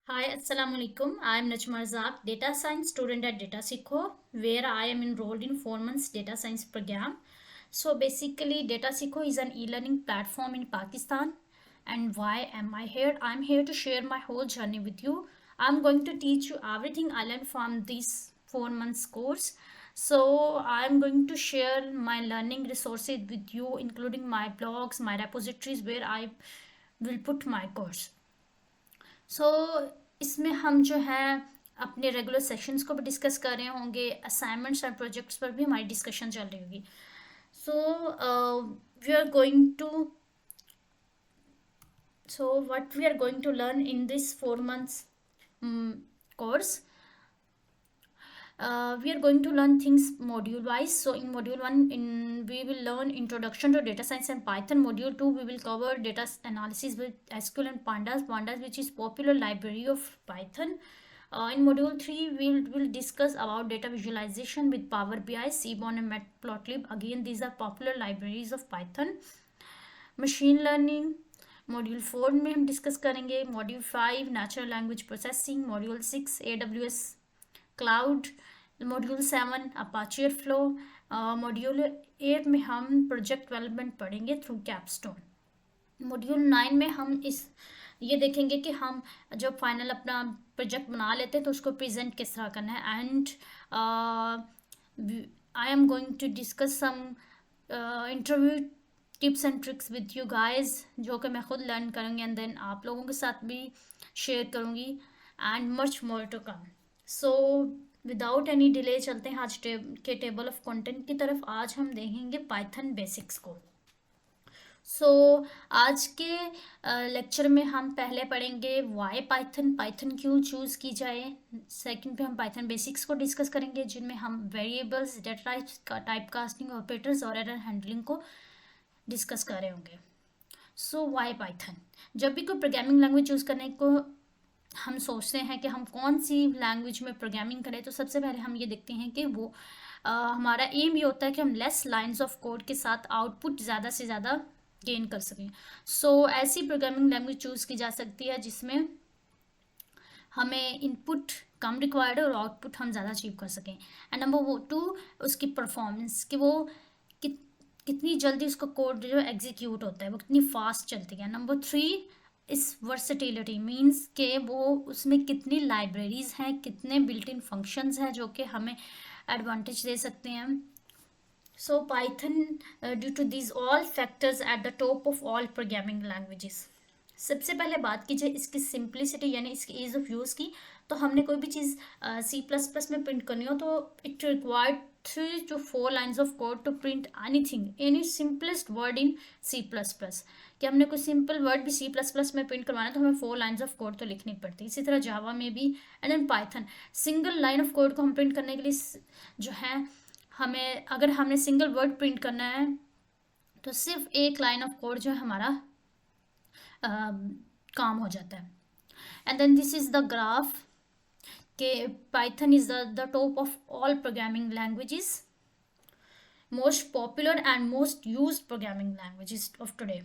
Hi, Assalamu alaikum. I am Najma Razak, data science student at DataSikho, where I am enrolled in 4 months data science program. So basically, DataSikho is an e-learning platform in Pakistan. And why am I here? I'm here to share my whole journey with you. I'm going to teach you everything I learned from this 4 months course. So I'm going to share my learning resources with you, including my blogs, my repositories, where I will put my course. सो इसमें हम जो है अपने regular sessions को भी discuss कर रहे होंगे, असाइनमेंट्स और प्रोजेक्ट्स पर भी हमारी डिस्कशन चल रही होगी. So we are going to so what we are going to learn in this 4 months course. We are going to learn things module wise. So in module 1 we will learn introduction to data science and Python. Module 2 we will cover data analysis with SQL and pandas which is popular library of Python. In module 3 we will discuss about data visualization with Power BI, Seaborn and Matplotlib. Again, these are popular libraries of Python. Machine learning module 4 में हम discuss करेंगे. Module 5 natural language processing. Module 6 AWS cloud. Module 7 Apache flow. Module 8 में हम project development पढ़ेंगे through capstone. Module 9 में हम ये देखेंगे कि हम जब फाइनल अपना प्रोजेक्ट बना लेते हैं तो उसको प्रेजेंट किस तरह करना है. And I am going to discuss some interview tips and tricks with you guys, जो कि मैं खुद लर्न करूँगी एंड देन आप लोगों के साथ भी शेयर करूँगी. And much more to come. So without any delay चलते हैं आज के टेबल ऑफ कंटेंट की तरफ. आज हम देखेंगे पाइथन बेसिक्स को. आज के लेक्चर में हम पहले पढ़ेंगे वाई पाइथन क्यों चूज़ की जाए. सेकंड पे हम पाइथन बेसिक्स को डिस्कस करेंगे, जिनमें हम variables, data types, type casting, operators और एरर हैंडलिंग को डिस्कस कर रहे होंगे. Why Python. जब भी कोई प्रोग्रामिंग लैंग्वेज चूज़ करने को हम सोचते हैं कि हम कौन सी लैंग्वेज में प्रोग्रामिंग करें, तो सबसे पहले हम ये देखते हैं कि वो हमारा एम ये होता है कि हम लेस लाइंस ऑफ कोड के साथ आउटपुट ज़्यादा से ज़्यादा गेन कर सकें. ऐसी प्रोग्रामिंग लैंग्वेज चूज़ की जा सकती है जिसमें हमें इनपुट कम रिक्वायर्ड है और आउटपुट हम ज़्यादा अचीव कर सकें. एंड नंबर 2 उसकी परफॉर्मेंस, कि वो कितनी जल्दी उसका कोड जो एग्जीक्यूट होता है वो कितनी फास्ट चलती है. नंबर 3 इस वर्सेटिलिटी, मीन्स के वो उसमें कितनी लाइब्रेरीज हैं, कितने बिल्ट इन फंक्शंस हैं जो कि हमें एडवांटेज दे सकते हैं. Python due to these all factors at the top of all programming languages. सबसे पहले बात कीजिए इसकी सिंप्लिसिटी यानी इसकी ईज ऑफ यूज़ की. तो हमने कोई भी चीज़ C++ में प्रिंट करनी हो तो it required 3 to 4 lines of code to print anything, any simplest word in C++. कि हमने कोई सिंपल वर्ड भी C++ में प्रिंट करवाना है तो हमें 4 lines of code तो लिखनी पड़ती है. इसी तरह जावा में भी. And then Python, single line of code को हम प्रिंट करने के लिए जो है हमें, अगर हमने सिंगल वर्ड प्रिंट करना है तो सिर्फ एक लाइन ऑफ कोड जो है हमारा काम हो जाता है. And then this is the graph के Python is the top of all programming languages, most popular and most use programming languages of today.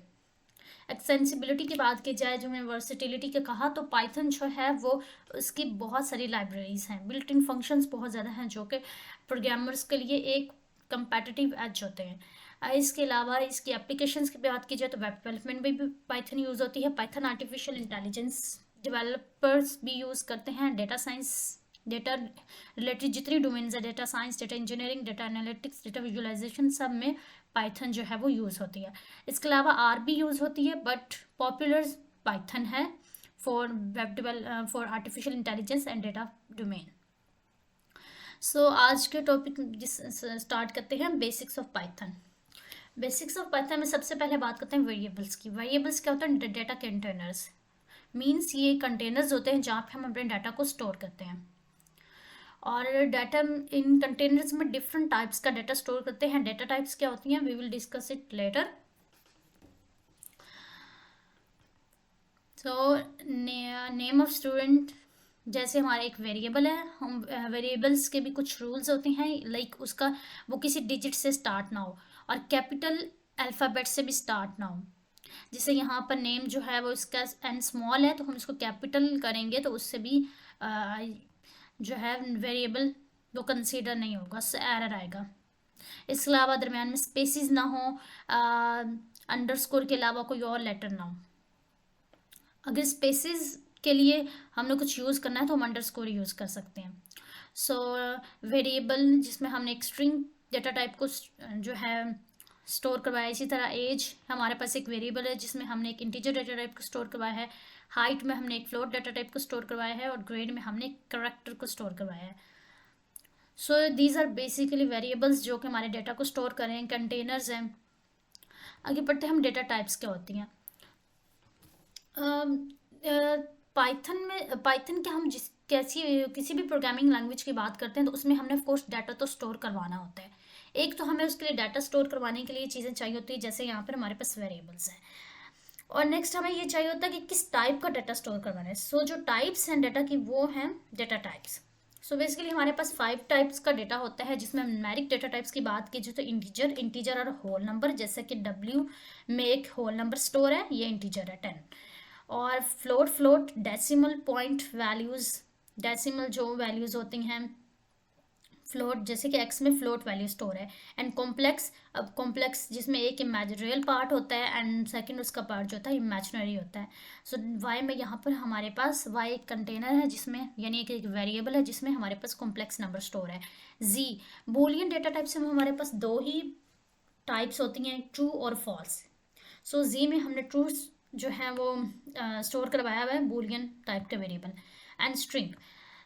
Accessibility की बात की जाए, जो मैंने वर्सेटिलिटी का कहा, तो पाइथन जो है वो उसकी बहुत सारी लाइब्रेरीज हैं, बिल्ट इन फंक्शंस बहुत ज़्यादा हैं जो कि प्रोग्रामर्स के लिए एक कंपेटिटिव एज होते हैं. इसके अलावा इसकी एप्लीकेशंस की बात की जाए तो वेब डेवलपमेंट में भी पाइथन यूज़ होती है. पाइथन आर्टिफिशियल इंटेलिजेंस डेवलपर्स भी यूज़ करते हैं. डेटा साइंस, डेटा रिलेटेड जितनी डोमेन्स है, data science, data engineering, data analytics, data visualization, सब में पाइथन जो है वो यूज़ होती है. इसके अलावा आर भी यूज़ होती है, बट पॉपुलर पाइथन है for web for artificial intelligence and data domain. आज के टॉपिक स्टार्ट करते हैं basics of Python. Basics of Python में सबसे पहले बात करते हैं वेरिएबल्स की. वेरिएबल्स क्या होता है? Data containers. मीन्स ये कंटेनर्स होते हैं जहाँ पे हम अपने डाटा को स्टोर करते हैं. और डाटा इन कंटेनर्स में डिफरेंट टाइप्स का डाटा स्टोर करते हैं. डाटा टाइप्स क्या होती हैं? We will discuss it later. Name of student, जैसे हमारा एक वेरिएबल है, हम वेरिएबल्स के भी कुछ रूल्स होते हैं, लाइक उसका वो किसी डिजिट से स्टार्ट ना हो और कैपिटल अल्फ़ाबेट से भी स्टार्ट ना हो. जैसे यहाँ पर नेम जो है वो इसका एन स्मॉल है तो हम इसको कैपिटल करेंगे तो उससे भी जो है वेरिएबल वो कंसीडर नहीं होगा, उससे एरर आएगा। इसके अलावा दरम्यान में स्पेसिस ना हो, अंडरस्कोर के अलावा कोई और लेटर ना हो। अगर स्पेसिस के लिए हमने कुछ यूज़ करना है तो हम अंडरस्कोर यूज़ कर सकते हैं। सो वेरिएबल जिसमें हमने एक स्ट्रिंग डेटा टाइप को जो है स्टोर करवाया, इसी तरह एज हमारे पास एक वेरिएबल है जिसमें हमने एक इंटीजर डेटा टाइप को स्टोर करवाया है, हाइट में हमने एक फ्लोट डेटा टाइप को स्टोर करवाया है और ग्रेड में हमने एक करेक्टर को स्टोर करवाया है। So these are basically variables जो कि हमारे डेटा को स्टोर कर रहे हैं, कंटेनर्स हैं। आगे बढ़ते हैं हम डेटा टाइप्स क्या होती हैं। पाइथन के हम किसी भी प्रोग्रामिंग लैंग्वेज की बात करते हैं तो उसमें हमने ऑफ कोर्स डाटा तो स्टोर करवाना होता है। एक तो हमें उसके लिए डाटा स्टोर करवाने के लिए चीज़ें चाहिए होती है, जैसे यहाँ पर हमारे पास वेरिएबल्स हैं, और नेक्स्ट हमें ये चाहिए होता है कि किस टाइप का डाटा स्टोर करवाना है। सो जो टाइप्स हैं डाटा की वो हैं डेटा टाइप्स। सो बेसिकली हमारे पास 5 टाइप्स का डेटा होता है, जिसमें न्यूमेरिक डेटा टाइप्स की बात की जाए तो इंटीजर और होल नंबर, जैसे कि W में एक होल नंबर स्टोर है, ये इंटीजर है 10। और float decimal point values, decimal जो वैल्यूज़ होती हैं फ्लोट, जैसे कि x में फ्लोट वैल्यू स्टोर है। एंड कॉम्प्लेक्स, अब कॉम्प्लेक्स जिसमें एक इमेजिनरी पार्ट होता है एंड सेकंड उसका पार्ट जो होता है इमेजिनरी होता है। सो y में यहाँ पर हमारे पास y एक कंटेनर है जिसमें, यानी एक वेरिएबल है जिसमें हमारे पास कॉम्प्लेक्स नंबर स्टोर है। z बूलियन डेटा टाइप से हमारे पास 2 ही टाइप्स होती हैं, ट्रू और फॉल्स। सो z में हमने ट्रू जो है वो स्टोर करवाया हुआ है बूलियन टाइप का variable. And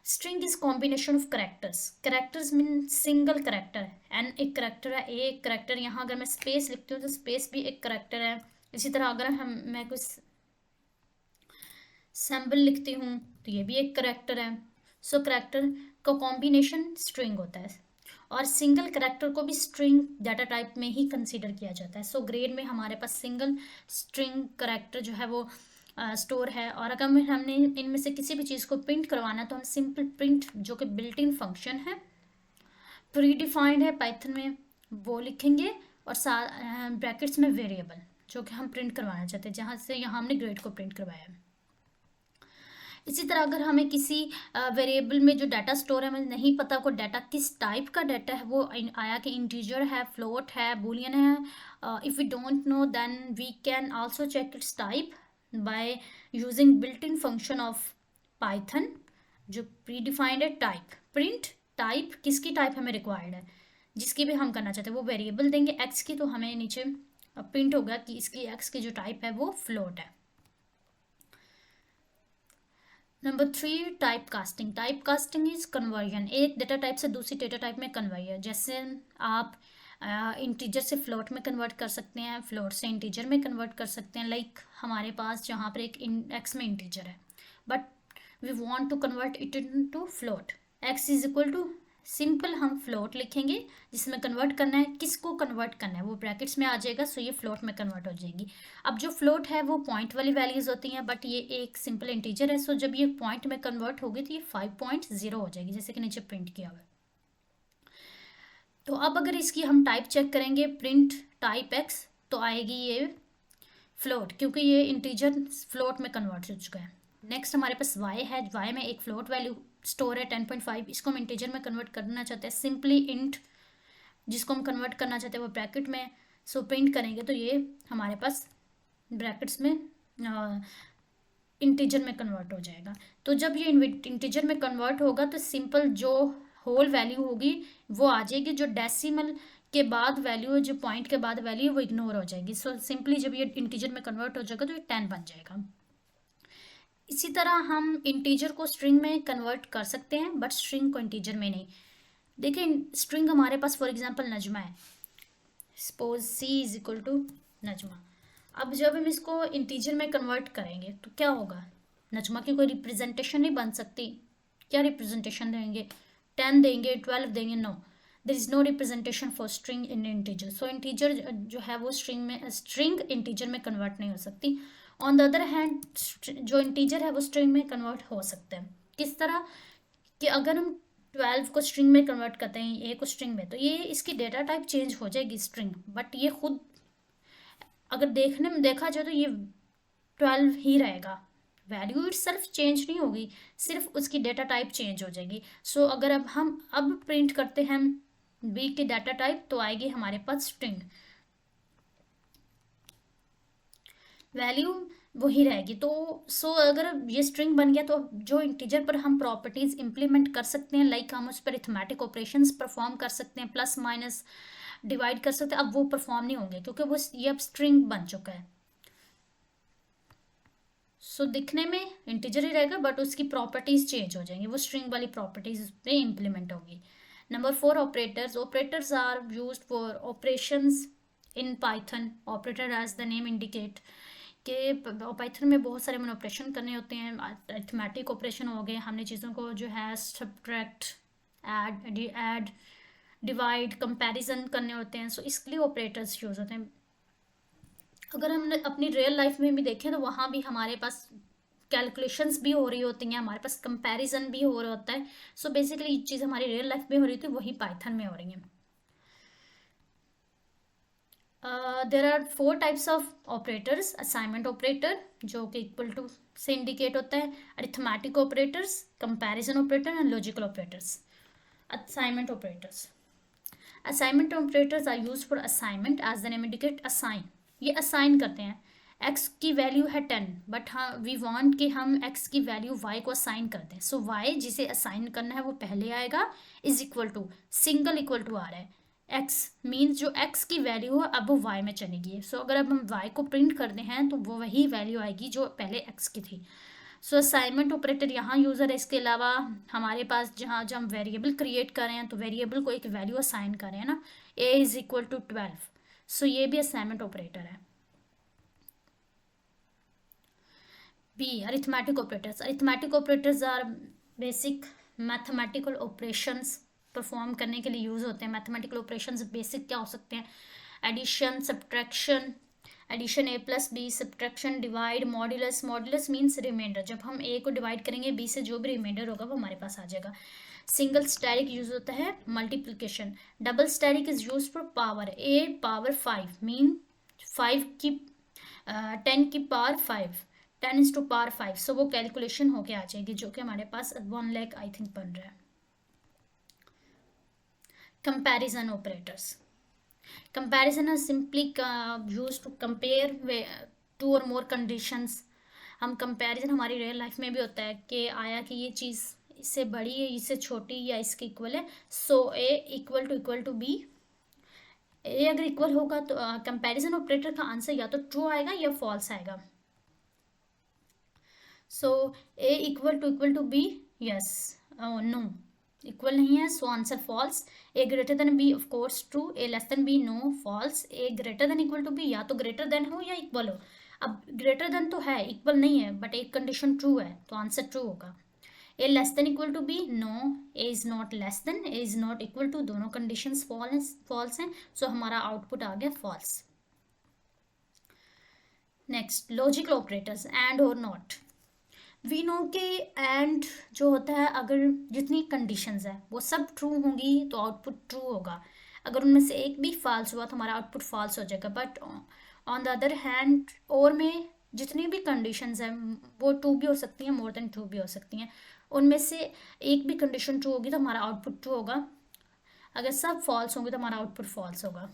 string is combination of characters mean single character, N एक करेक्टर है, ए एक करेक्टर। यहाँ अगर मैं स्पेस लिखती हूँ तो स्पेस भी एक करेक्टर है। इसी तरह अगर मैं कुछ सैम्बल लिखती हूँ तो ये भी एक करेक्टर है। सो करेक्टर का कॉम्बिनेशन स्ट्रिंग होता है, और सिंगल करेक्टर को भी स्ट्रिंग डाटा टाइप में ही कंसीडर किया जाता है। सो ग्रेड में हमारे पास सिंगल स्ट्रिंग करेक्टर जो है वो स्टोर है। और अगर हमने इनमें से किसी भी चीज़ को प्रिंट करवाना तो हम सिंपल प्रिंट जो कि बिल्ट इन फंक्शन है, प्री डिफाइंड है पाइथन में, वो लिखेंगे, और ब्रैकेट्स में वेरिएबल जो कि हम प्रिंट करवाना चाहते हैं, जहाँ से यहाँ हमने ग्रेड को प्रिंट करवाया है। इसी तरह अगर हमें किसी वेरिएबल में जो डाटा स्टोर है हमें नहीं पता को डाटा किस टाइप का डाटा है, वो आया कि इंटीजर है, फ्लोट है, बूलियन है, if we don't know then we can also check its type by using built in function of Python जो प्री डिफाइंड है टाइप। प्रिंट टाइप, किसकी टाइप हमें रिक्वायर्ड है, जिसकी भी हम करना चाहते हैं, वो वेरिएबल देंगे एक्स की, तो हमें नीचे प्रिंट होगा कि इसकी एक्स की जो टाइप है वो फ्लोट है। Number 3 type casting. Type casting is conversion, एक डेटा टाइप से दूसरी डेटा टाइप में कन्वर्जन। जैसे आप इंटीजर से फ्लोट में कन्वर्ट कर सकते हैं, फ्लोट से इंटीजर में कन्वर्ट कर सकते हैं। लाइक हमारे पास जहाँ पर एक एक्स में इंटीजर है but we want to convert it into float, X is equal to simple हम फ्लोट लिखेंगे जिसमें कन्वर्ट करना है, किसको कन्वर्ट करना है वो ब्रैकेट्स में आ जाएगा, सो ये फ्लोट में कन्वर्ट हो जाएगी। अब जो फ्लोट है वो पॉइंट वाली वैल्यूज होती हैं, बट ये एक सिंपल इंटीजर है, सो जब ये पॉइंट में कन्वर्ट होगी तो ये 5.0 हो जाएगी, जैसे कि नीचे प्रिंट किया हुआ है। तो अब अगर इसकी हम टाइप चेक करेंगे, प्रिंट टाइप एक्स, तो आएगी ये फ्लोट, क्योंकि ये इंटीजर फ्लोट में कन्वर्ट हो चुका है। नेक्स्ट हमारे पास y है, y में एक फ्लोट वैल्यू स्टोर है 10.5, इसको हम इंटीजर में कन्वर्ट करना चाहते हैं, सिंपली इंट जिसको हम कन्वर्ट करना चाहते हैं वो ब्रैकेट में, सो प्रिंट करेंगे तो ये हमारे पास ब्रैकेट्स में इंटीजर में कन्वर्ट हो जाएगा। तो जब ये इंटीजर में कन्वर्ट होगा तो सिंपल जो होल वैल्यू होगी वो आ जाएगी, जो डेसिमल के बाद वैल्यू, जो पॉइंट के बाद वैल्यू वो इग्नोर हो जाएगी। सो सिंपली जब ये इंटीजर में कन्वर्ट हो जाएगा तो ये 10 बन जाएगा। इसी तरह हम इंटीजर को स्ट्रिंग में कन्वर्ट कर सकते हैं बट स्ट्रिंग को इंटीजर में नहीं। देखिए स्ट्रिंग हमारे पास फॉर एग्जांपल नजमा है, suppose c is equal to Najma. अब जब हम इसको इंटीजर में कन्वर्ट करेंगे तो क्या होगा, नजमा की कोई रिप्रेजेंटेशन नहीं बन सकती। क्या रिप्रेजेंटेशन देंगे, 10 देंगे, 12 देंगे, no, there is no representation for string in integer. So integer जो है वो स्ट्रिंग इंटीजर में कन्वर्ट नहीं हो सकती। ऑन द अदर हैंड जो इंटीजर है वो स्ट्रिंग में कन्वर्ट हो सकते हैं। किस तरह कि अगर हम 12 को स्ट्रिंग में कन्वर्ट करते हैं, ए को स्ट्रिंग में, तो ये इसकी डेटा टाइप चेंज हो जाएगी स्ट्रिंग, बट ये खुद अगर देखने में देखा जाए तो ये 12 ही रहेगा, वैल्यू इट सेल्फ चेंज नहीं होगी, सिर्फ उसकी डेटा टाइप चेंज हो जाएगी। सो अगर अब हम प्रिंट करते हैं बी की डाटा टाइप तो आएगी हमारे पास स्ट्रिंग, वैल्यू वही रहेगी। तो अगर ये स्ट्रिंग बन गया तो जो इंटीजर पर हम प्रॉपर्टीज इंप्लीमेंट कर सकते हैं, लाइक हम उस पर अरिथमेटिक ऑपरेशंस परफॉर्म कर सकते हैं, प्लस माइनस डिवाइड कर सकते हैं, अब वो परफॉर्म नहीं होंगे क्योंकि वो ये अब स्ट्रिंग बन चुका है। दिखने में इंटीजर ही रहेगा बट उसकी प्रॉपर्टीज चेंज हो जाएंगी, वो स्ट्रिंग वाली प्रॉपर्टीज पे इंप्लीमेंट होगी। Number 4, operators. Operators are use for operations in Python. Operator as the name indicate कि पाइथन में बहुत सारे ऑपरेशन करने होते हैं, अरिथमेटिक ऑपरेशन हो गए, हमने चीज़ों को जो है सब्ट्रैक्ट, ऐड, डिवाइड, कंपैरिजन करने होते हैं। सो इसके लिए ऑपरेटर्स यूज होते हैं। अगर हम अपनी रियल लाइफ में भी देखें तो वहाँ भी हमारे पास कैलकुलेशंस भी हो रही होती हैं, हमारे पास कंपैरिजन भी हो रहा होता है। सो बेसिकली ये चीज़ हमारी रियल लाइफ में हो रही थी वही पाइथन में हो रही है। There are 4 types of operators. Assignment operator जो कि इक्वल टू से इंडिकेट होता है, arithmetic operators, comparison operator and logical operators. Assignment operators, assignment operators are use for assignment as the name indicate, assign. ये असाइन करते हैं, x की value है 10 बट हाँ वी वांट कि हम x की वैल्यू y को असाइन कर दें। सो y जिसे असाइन करना है वो पहले आएगा, is equal to single equal to आ रहा है, x मीन्स जो x की वैल्यू है अब वो y में चलेगी। सो अगर अब हम y को प्रिंट करते हैं तो वो वही वैल्यू आएगी जो पहले x की थी। सो असाइनमेंट ऑपरेटर यहाँ यूज़र है। इसके अलावा हमारे पास जहाँ जब हम वेरिएबल क्रिएट कर रहे हैं तो वेरिएबल को एक वैल्यू असाइन कर रहे हैं ना, a is equal to 12। So ये भी असाइनमेंट ऑपरेटर है। B, arithmetic operators. Arithmetic operators are basic mathematical operations perform करने के लिए यूज़ होते हैं। मैथमेटिकल ऑपरेशंस बेसिक क्या हो सकते हैं, addition, subtraction, addition a plus B, subtraction, divide, modulus. Modulus means remainder, जब हम a को डिवाइड करेंगे b से जो भी रिमाइंडर होगा वो हमारे पास आ जाएगा। सिंगल स्टैटिक यूज होता है multiplication. Double static is use for power, a power 5 mean 5 की 10 की पावर 5, 10 इज टू पावर 5। सो वो कैलकुलेशन होके आ जाएगी जो कि हमारे पास 1 लाख आई थिंक बन रहा है। Comparison operators, comparison is simply use to compare two और मोर कंडीशंस। हम कंपैरिजन हमारी रियल लाइफ में भी होता है कि आया कि ये चीज़ इससे बड़ी है, इससे छोटी या इसके इक्वल है। सो ए इक्वल टू बी, ए अगर इक्वल होगा तो कंपैरिजन ऑपरेटर का आंसर या तो ट्रू आएगा या फॉल्स आएगा। So A equal to B, yes, no, equal नहीं है, so answer false. A greater than B of course true, A less than B no, false. A greater than equal to B, या तो greater than हो या equal हो। अब greater than तो है, इक्वल नहीं है, बट एक कंडीशन ट्रू है तो आंसर ट्रू होगा। A less than equal to B, no, A is not less than, A is not equal to, दोनों कंडीशंस फॉल्स हैं। सो हमारा आउटपुट आ गया false. Next, logical operators, and और नॉट। वी नो के and जो होता है, अगर जितनी कंडीशंस है वो सब ट्रू होंगी तो आउटपुट ट्रू होगा। अगर उनमें से एक भी फॉल्स हुआ तो हमारा आउटपुट फॉल्स हो जाएगा। But on the other hand और में जितनी भी कंडीशंस हैं वो ट्रू भी हो सकती हैं, मोर देन ट्रू भी हो सकती हैं। उनमें से एक भी कंडीशन ट्रू होगी तो हमारा आउटपुट ट्रू होगा, अगर सब फॉल्स होंगे तो हमारा आउटपुट फॉल्स होगा।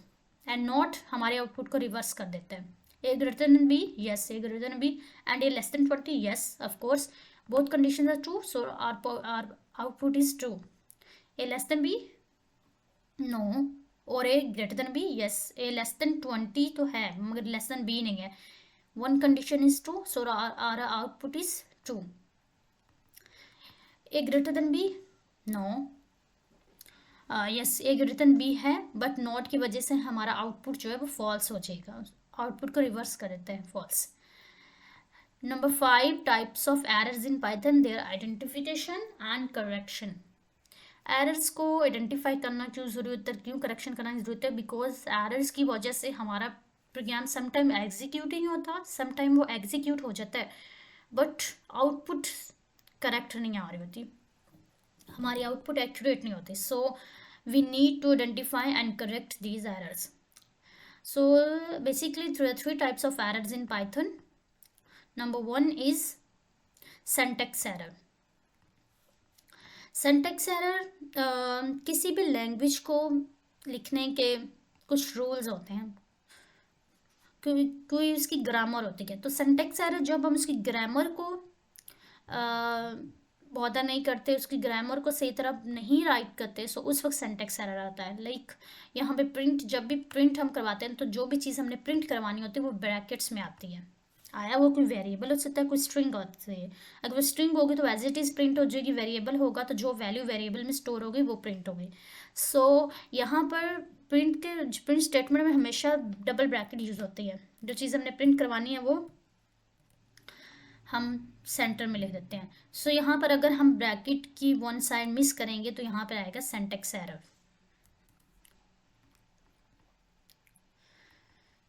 एंड नॉट हमारे आउटपुट को रिवर्स कर देता है। A greater than B, yes, A greater than B, and A less than 20, yes, of course both conditions are true, so our output is true. A less than B, no, और A greater than B, yes. A less than 20 तो है मगर less than B नहीं है, one condition is true, so our output is true. A greater than B, no, yes, A greater than B है but not की वजह से हमारा आउटपुट जो है वो फॉल्स हो जाएगा, आउटपुट को रिवर्स कर देते हैं, false. Number 5, types of errors in Python, there identification and correction. Errors को आइडेंटिफाई करना क्यों ज़रूरी होता है, क्यों करेक्शन करना ज़रूरी होता है, बिकॉज एरर्स की वजह से हमारा प्रोग्राम समटाइम एग्जीक्यूट नहीं होता, समटाइम वो एग्जीक्यूट हो जाता है बट आउटपुट करेक्ट नहीं आ रही होती, हमारी आउटपुट एक्यूरेट नहीं होती। So we need to identify and correct these errors. So basically there are three types of errors in Python. Number one is syntax error. Syntax error किसी भी language को लिखने के कुछ रूल्स होते हैं, कोई उसकी ग्रामर होती है। तो सिंटैक्स एरर जब हम उसकी ग्रामर को बॉदर नहीं करते, उसकी ग्रामर को सही तरह नहीं राइट करते, सो उस वक्त सिंटैक्स एरर आता है। लाइक यहाँ पे प्रिंट, जब भी प्रिंट हम करवाते हैं तो जो भी चीज़ हमने प्रिंट करवानी होती है वो ब्रैकेट्स में आती है। आया वो कोई वेरिएबल हो सकता है, कोई स्ट्रिंग होती है। अगर वो स्ट्रिंग होगी तो एज इट इज़ प्रिंट हो जाएगी, वेरिएबल होगा तो जो वैल्यू वेरिएबल में स्टोर होगी वो प्रिंट होगी। सो यहाँ पर प्रिंट स्टेटमेंट में हमेशा डबल ब्रैकेट यूज़ होती है। जो चीज़ हमने प्रिंट करवानी है वो हम सेंटर में लिख देते हैं। सो यहाँ पर अगर हम ब्रैकेट की वन साइड मिस करेंगे तो यहाँ पर आएगा सिंटैक्स एरर।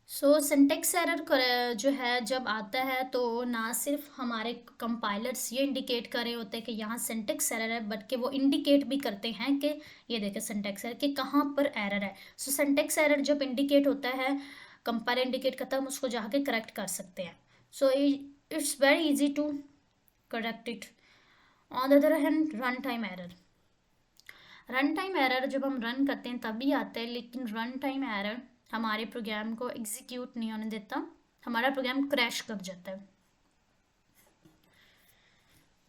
सो सिंटैक्स एरर जो है जब आता है तो ना सिर्फ हमारे कंपाइलर्स ये इंडिकेट कर रहे होते हैं कि यहाँ सिंटैक्स एरर है, बट कि वो इंडिकेट भी करते हैं कि ये देखें सिंटैक्स एरर कि कहाँ पर एरर है। सो सिंटैक्स एरर जब इंडिकेट होता है, कंपाइलर इंडिकेट करता है, हम उसको जाके करेक्ट कर सकते हैं। So it's very easy to correct it. On the other hand run time error, run time error जब हम रन करते हैं तभी आता है, लेकिन रन टाइम एरर हमारे प्रोग्राम को एग्जीक्यूट नहीं होने देता, हमारा प्रोग्राम क्रैश कर जाता है।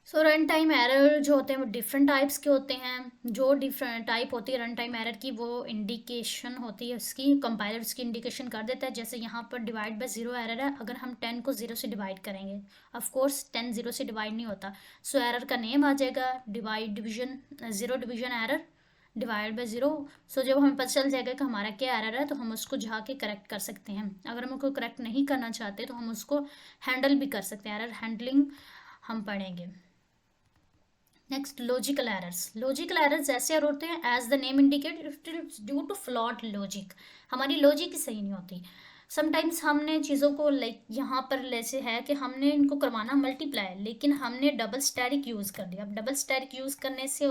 सो रन टाइम एरर जो होते हैं वो डिफरेंट टाइप्स के होते हैं। जो डिफरेंट टाइप होती है रन टाइम एरर की वो इंडिकेशन होती है उसकी, कंपाइलर उसकी इंडिकेशन कर देता है। जैसे यहाँ पर डिवाइड बाय ज़ीरो एरर है, अगर हम 10 को 0 से डिवाइड करेंगे, ऑफ कोर्स 10 0 से डिवाइड नहीं होता, सो एरर का नेम आ जाएगा division, zero division error divide by zero. So जब हमें पता चल जाएगा कि हमारा क्या एरर है तो हम उसको जाके करेक्ट कर सकते हैं। अगर हम उसको करेक्ट नहीं करना चाहते तो हम उसको हैंडल भी कर सकते हैं, एरर हैंडलिंग हम पढ़ेंगे। Next logical errors. Logical errors ऐसे एरर होते हैं as the name indicate it is due to flawed logic, हमारी लॉजिक सही नहीं होती। समटाइम्स हमने चीज़ों को लाइक यहाँ पर जैसे है कि हमने इनको करवाना मल्टीप्लाई, लेकिन हमने डबल स्टैटिक यूज़ कर दिया। अब डबल स्टैटिक यूज़ करने से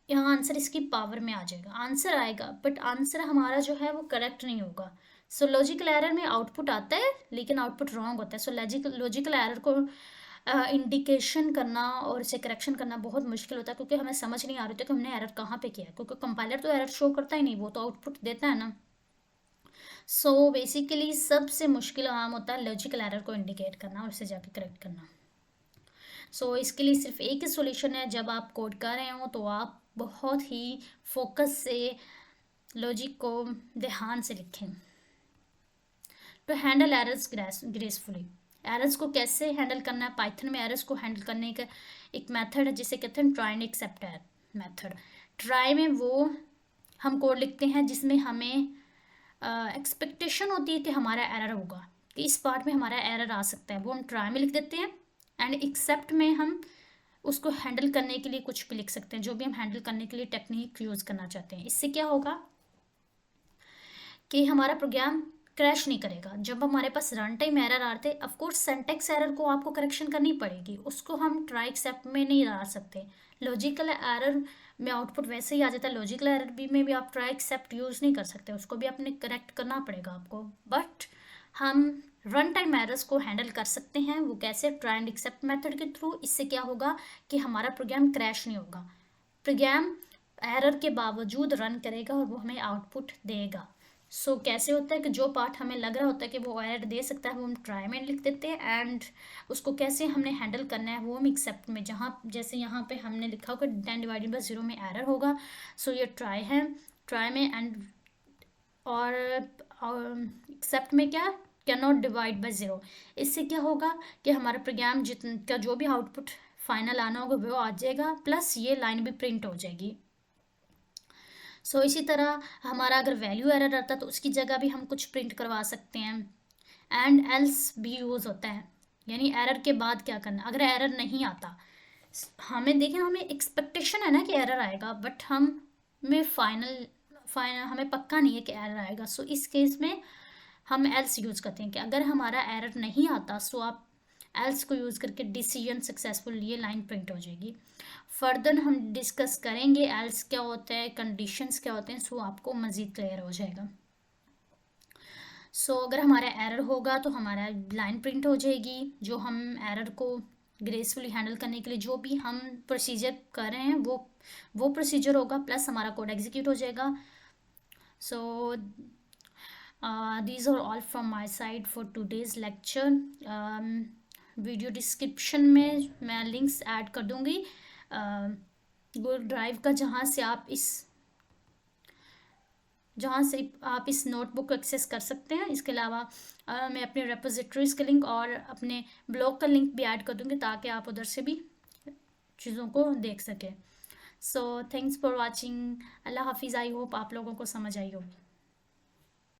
यहाँ आंसर इसकी पावर में आ जाएगा, आंसर आएगा बट आंसर हमारा जो है वो करेक्ट नहीं होगा। सो लॉजिकल एरर में आउटपुट आता है लेकिन आउटपुट रॉन्ग होता है। सो लॉजिकल एरर को इंडिकेशन करना और इसे करेक्शन करना बहुत मुश्किल होता है, क्योंकि हमें समझ नहीं आ रही थी कि हमने एरर कहाँ पे किया है, क्योंकि कंपाइलर तो एरर शो करता ही नहीं, वो तो आउटपुट देता है ना। सो बेसिकली सबसे मुश्किल काम होता है लॉजिकल एरर को इंडिकेट करना और इसे जाके करेक्ट करना। सो इसके लिए सिर्फ एक ही सोल्यूशन है, जब आप कोड कर रहे हो तो आप बहुत ही फोकस से लॉजिक को ध्यान से लिखें। To handle errors gracefully, errors को कैसे हैंडल करना है, पाइथन में एरर्स को हैंडल करने का एक मेथड है जिसे कहते हैं try and except method. Try में वो हम कोड लिखते हैं जिसमें हमें एक्सपेक्टेशन होती है कि हमारा एरर होगा, कि इस पार्ट में हमारा एरर आ सकता है, वो हम ट्राई में लिख देते हैं। एंड एक्सेप्ट में हम उसको हैंडल करने के लिए कुछ भी लिख सकते हैं, जो भी हम हैंडल करने के लिए टेक्निक यूज़ करना चाहते हैं। इससे क्या होगा कि हमारा प्रोग्राम क्रैश नहीं करेगा। जब हमारे पास रन टाइम एरर आते, ऑफकोर्स सिंटैक्स एरर को आपको करेक्शन करनी पड़ेगी, उसको हम ट्राई एक्सेप्ट में नहीं ला सकते। लॉजिकल एरर में आउटपुट वैसे ही आ जाता है, लॉजिकल एरर में भी आप ट्राई एक्सेप्ट यूज़ नहीं कर सकते, उसको भी अपने करेक्ट करना पड़ेगा आपको। बट हम रन टाइम एरर्स को हैंडल कर सकते हैं। वो कैसे? ट्राई एंड एक्सेप्ट मेथड के थ्रू। इससे क्या होगा कि हमारा प्रोग्राम क्रैश नहीं होगा, प्रोग्राम एरर के बावजूद रन करेगा और वो हमें आउटपुट देगा। सो कैसे होता है कि जो पार्ट हमें लग रहा होता है कि वो एरर दे सकता है वो हम ट्राई में लिख देते हैं, एंड उसको कैसे हमने हैंडल करना है वो हम एक्सेप्ट में, जहाँ जैसे यहाँ पे हमने लिखा होगा 10 डिवाइडेड बाई 0 में एरर होगा, सो ये ट्राई है, ट्राई में एंड और एक्सेप्ट में क्या, कैन नॉट डिवाइड बाई 0। इससे क्या होगा कि हमारा प्रोग्राम का जो भी आउटपुट फाइनल आना होगा वो आ जाएगा, प्लस ये लाइन भी प्रिंट हो जाएगी। सो इसी तरह हमारा अगर वैल्यू एरर आता है तो उसकी जगह भी हम कुछ प्रिंट करवा सकते हैं। एंड एल्स भी यूज़ होता है, यानी एरर के बाद क्या करना। अगर एरर नहीं आता, हमें देखें हमें एक्सपेक्टेशन है ना कि एरर आएगा, बट हमें फाइनल हमें पक्का नहीं है कि एरर आएगा। सो इस केस में हम एल्स यूज़ करते हैं कि अगर हमारा एरर नहीं आता सो आप एल्स को यूज़ करके डिसीजन सक्सेसफुल, ये लाइन प्रिंट हो जाएगी। फर्दर हम डिस्कस करेंगे एल्स क्या होता है, कंडीशंस क्या होते हैं, सो आपको मज़ीद क्लियर हो जाएगा। सो अगर हमारा एरर होगा तो हमारा लाइन प्रिंट हो जाएगी, जो हम एरर को ग्रेसफुली हैंडल करने के लिए जो भी हम प्रोसीजर कर रहे हैं वो प्रोसीजर होगा, प्लस हमारा कोड एग्जीक्यूट हो जाएगा. सो these are all from my side for today's lecture. Video description में मैं लिंक्स ऐड कर दूंगी गूगल ड्राइव का, जहाँ से आप इस नोटबुक को एक्सेस कर सकते हैं. इसके अलावा मैं अपने रेपोजिटरीज का लिंक और अपने ब्लॉग का लिंक भी ऐड कर दूंगी, ताकि आप उधर से भी चीज़ों को देख सकें. So thanks for watching. अल्लाह हाफिज़. आई होप आप लोगों को समझ आई होगी.